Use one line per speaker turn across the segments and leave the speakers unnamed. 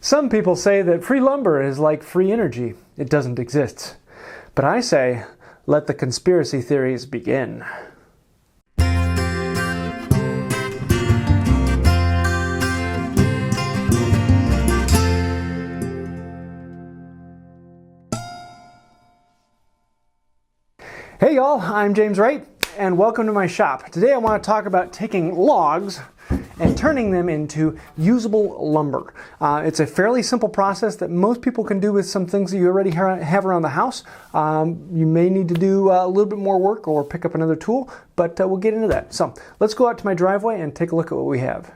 Some people say that free lumber is like free energy. It doesn't exist. But I say, let the conspiracy theories begin. Hey y'all, I'm James Wright, and welcome to my shop. Today I want to talk about taking logs and turning them into usable lumber. It's a fairly simple process that most people can do with some things that you already have around the house. You may need to do a little bit more work or pick up another tool, but we'll get into that. So let's go out to my driveway and take a look at what we have.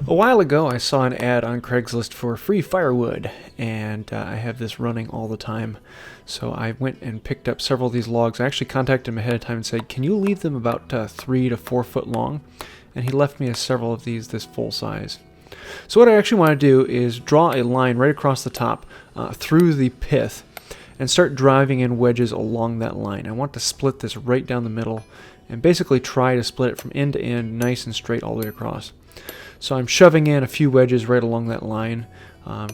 A while ago I saw an ad on Craigslist for free firewood, and I have this running all the time. So I went and picked up several of these logs. I actually contacted him ahead of time and said, can you leave them about 3 to 4 foot long? And he left me several of these this full size. So what I actually want to do is draw a line right across the top through the pith and start driving in wedges along that line. I want to split this right down the middle and basically try to split it from end to end nice and straight all the way across. So I'm shoving in a few wedges right along that line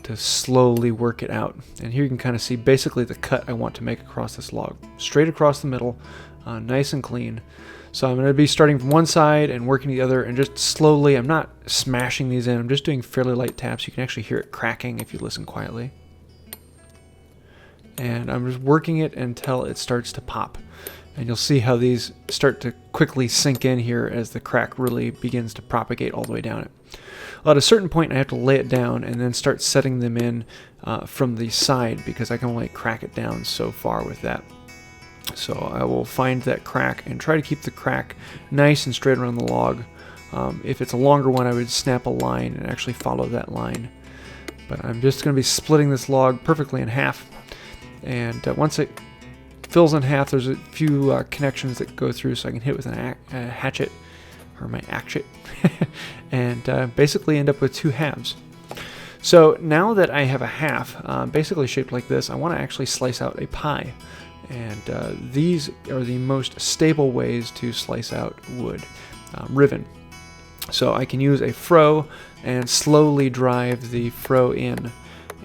to slowly work it out. And here you can kind of see basically the cut I want to make across this log. Straight across the middle, nice and clean. So I'm going to be starting from one side and working the other, and just slowly, I'm not smashing these in, I'm just doing fairly light taps. You can actually hear it cracking if you listen quietly. And I'm just working it until it starts to pop. And you'll see how these start to quickly sink in here as the crack really begins to propagate all the way down it. Well, at a certain point I have to lay it down and then start setting them in from the side, because I can only crack it down so far with that. So I will find that crack and try to keep the crack nice and straight around the log. If it's a longer one, I would snap a line and actually follow that line. But I'm just going to be splitting this log perfectly in half. And once it fills in half, there's a few connections that go through, so I can hit with a hatchet, or my hatchet, and basically end up with 2 halves. So now that I have a half, basically shaped like this, I want to actually slice out a pie. And these are the most stable ways to slice out wood, Riven. So I can use a Froe and slowly drive the Froe in.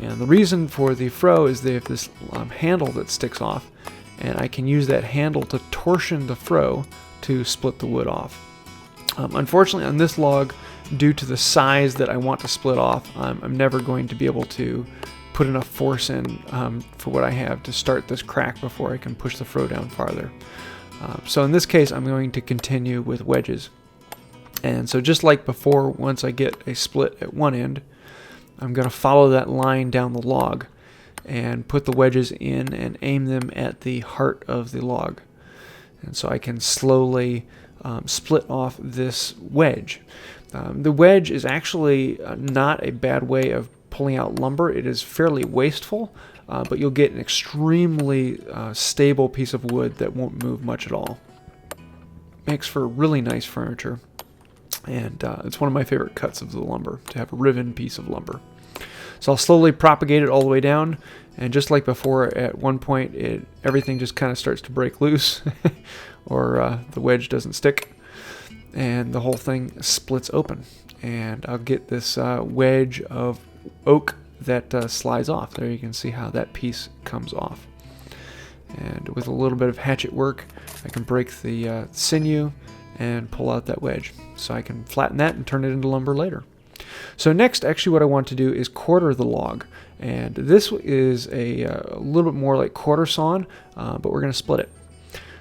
And the reason for the Froe is they have this handle that sticks off, and I can use that handle to torsion the Froe to split the wood off. Unfortunately on this log, due to the size that I want to split off, I'm never going to be able to put enough force in for what I have to start this crack before I can push the Froe down farther. So in this case I'm going to continue with wedges. And so just like before, once I get a split at one end, I'm going to follow that line down the log and put the wedges in and aim them at the heart of the log. And so I can slowly split off this wedge. The wedge is actually not a bad way of pulling out lumber. It is fairly wasteful, but you'll get an extremely stable piece of wood that won't move much at all. Makes for really nice furniture, and it's one of my favorite cuts of the lumber, to have a riven piece of lumber. So I'll slowly propagate it all the way down, and just like before, at one point everything just kind of starts to break loose, or the wedge doesn't stick, and the whole thing splits open. And I'll get this wedge of oak that slides off. There you can see how that piece comes off. And with a little bit of hatchet work, I can break the sinew and pull out that wedge. So I can flatten that and turn it into lumber later. So next, actually what I want to do is quarter the log. And this is a little bit more like quarter sawn, but we're going to split it.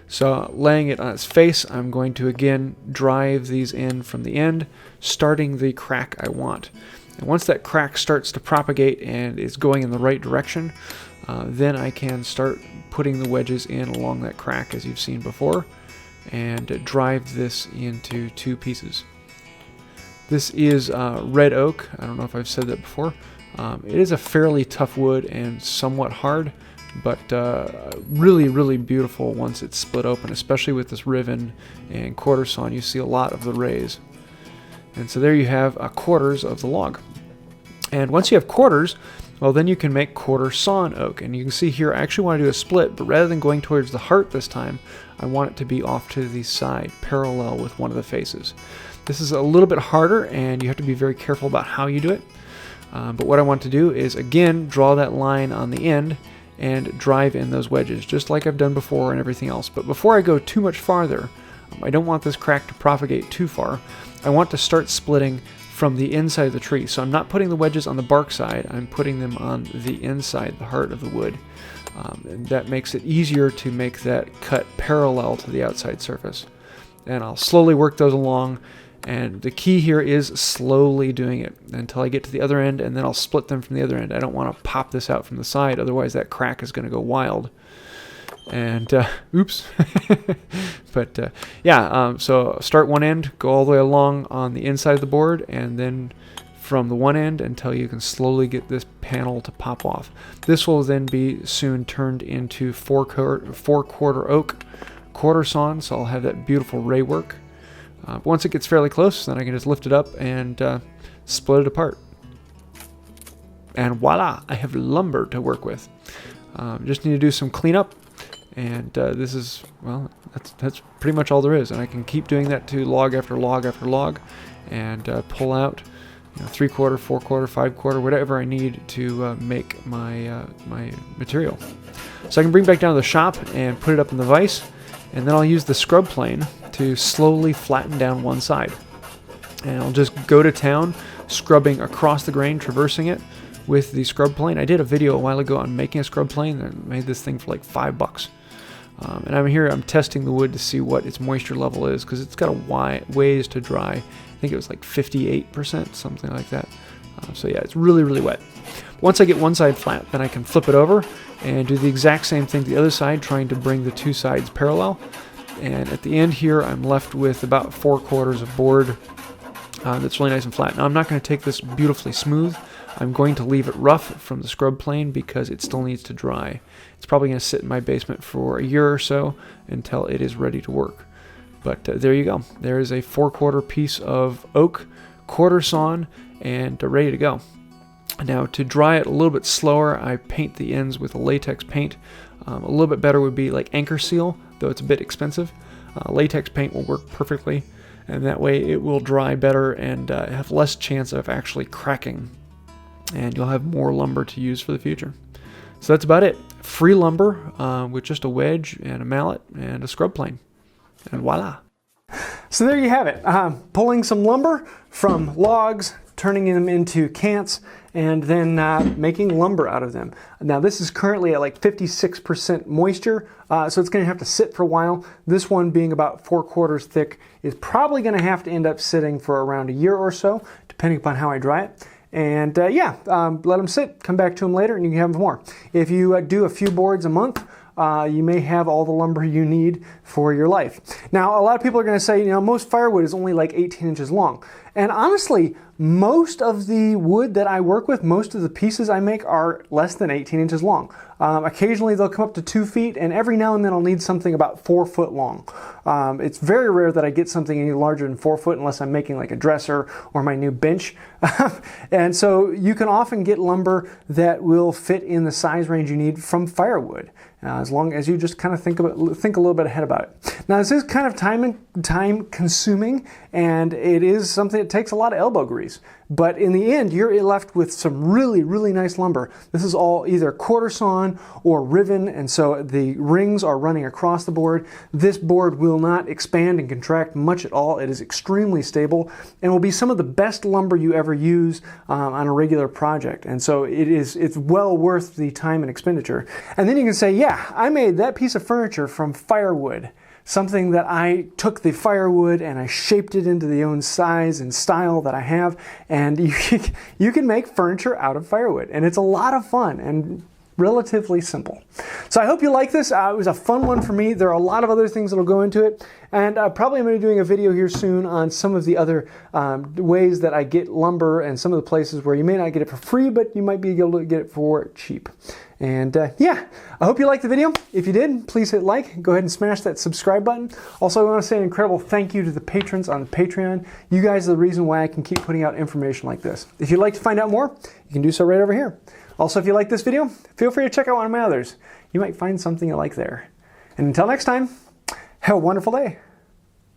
So laying it on its face, I'm going to again drive these in from the end, starting the crack I want. And once that crack starts to propagate and is going in the right direction, then I can start putting the wedges in along that crack as you've seen before, and drive this into 2 pieces. This is red oak. I don't know if I've said that before. It is a fairly tough wood and somewhat hard, but really, really beautiful once it's split open, especially with this riven and quarter sawn. You see a lot of the rays. And so there you have quarters of the log. And once you have quarters, well, then you can make quarter sawn oak. And you can see here, I actually want to do a split, but rather than going towards the heart this time, I want it to be off to the side, parallel with one of the faces. This is a little bit harder, and you have to be very careful about how you do it. But what I want to do is, again, draw that line on the end and drive in those wedges, just like I've done before and everything else. But before I go too much farther, I don't want this crack to propagate too far. I want to start splitting from the inside of the tree. So I'm not putting the wedges on the bark side, I'm putting them on the inside, the heart of the wood. And that makes it easier to make that cut parallel to the outside surface. And I'll slowly work those along, and the key here is slowly doing it until I get to the other end, and then I'll split them from the other end. I don't want to pop this out from the side, otherwise that crack is going to go wild. And oops. But yeah, so start one end, go all the way along on the inside of the board, and then from the one end until you can slowly get this panel to pop off. This will then be soon turned into 4-quarter oak quarter sawn, so I'll have that beautiful ray work. Once it gets fairly close, then I can just lift it up and split it apart. And voila, I have lumber to work with. Just need to do some cleanup. And this is, well, that's pretty much all there is. And I can keep doing that to log after log after log, and pull out 3-quarter, 4-quarter, 5-quarter, whatever I need to make my my material. So I can bring back down to the shop and put it up in the vise, and then I'll use the scrub plane to slowly flatten down one side. And I'll just go to town, scrubbing across the grain, traversing it with the scrub plane. I did a video a while ago on making a scrub plane. I made this thing for like $5. And I'm testing the wood to see what its moisture level is, because it's got a ways to dry. I think it was like 58%, something like that. So yeah, it's really, really wet. Once I get one side flat, then I can flip it over and do the exact same thing to the other side, trying to bring the two sides parallel. And at the end here, I'm left with about 4-quarters of board that's really nice and flat. Now I'm not going to take this beautifully smooth. I'm going to leave it rough from the scrub plane because it still needs to dry. It's probably going to sit in my basement for a year or so until it is ready to work. But there you go. There is a 4-quarter piece of oak, quarter sawn, and ready to go. Now, to dry it a little bit slower, I paint the ends with a latex paint. A little bit better would be like Anchor Seal, though it's a bit expensive. Latex paint will work perfectly, and that way it will dry better and have less chance of actually cracking. And you'll have more lumber to use for the future. So that's about it. Free lumber with just a wedge and a mallet and a scrub plane. And voila. So there you have it. Pulling some lumber from logs, turning them into cants, and then making lumber out of them. Now this is currently at like 56% moisture, so it's going to have to sit for a while. This one, being about 4-quarters thick, is probably going to have to end up sitting for around a year or so, depending upon how I dry it. And let them sit, come back to them later, and you can have more. If you do a few boards a month, you may have all the lumber you need for your life. Now, a lot of people are going to say, most firewood is only like 18 inches long. And honestly, most of the wood that I work with, most of the pieces I make are less than 18 inches long. Occasionally they'll come up to 2 feet, and every now and then I'll need something about 4 foot long. It's very rare that I get something any larger than 4 foot unless I'm making like a dresser or my new bench. And so you can often get lumber that will fit in the size range you need from firewood, as long as you just kind of think a little bit ahead about it. Now, this is kind of time consuming, and it is something that takes a lot of elbow grease. But in the end, you're left with some really, really nice lumber. This is all either quarter sawn or Riven, and so the rings are running across the board. This board will not expand and contract much at all. It is extremely stable and will be some of the best lumber you ever use on a regular project. And so it's well worth the time and expenditure. And then you can say, yeah, I made that piece of furniture from firewood. Something that I took the firewood and I shaped it into the own size and style that I have, and you can make furniture out of firewood, and it's a lot of fun and relatively simple. So I hope you like this. It was a fun one for me. There are a lot of other things that will go into it, and probably I'm going to be doing a video here soon on some of the other ways that I get lumber and some of the places where you may not get it for free, but you might be able to get it for cheap. And yeah, I hope you liked the video. If you did, please hit like. Go ahead and smash that subscribe button. Also, I want to say an incredible thank you to the patrons on Patreon. You guys are the reason why I can keep putting out information like this. If you'd like to find out more, you can do so right over here. Also, if you like this video, feel free to check out one of my others. You might find something you like there. And until next time, have a wonderful day.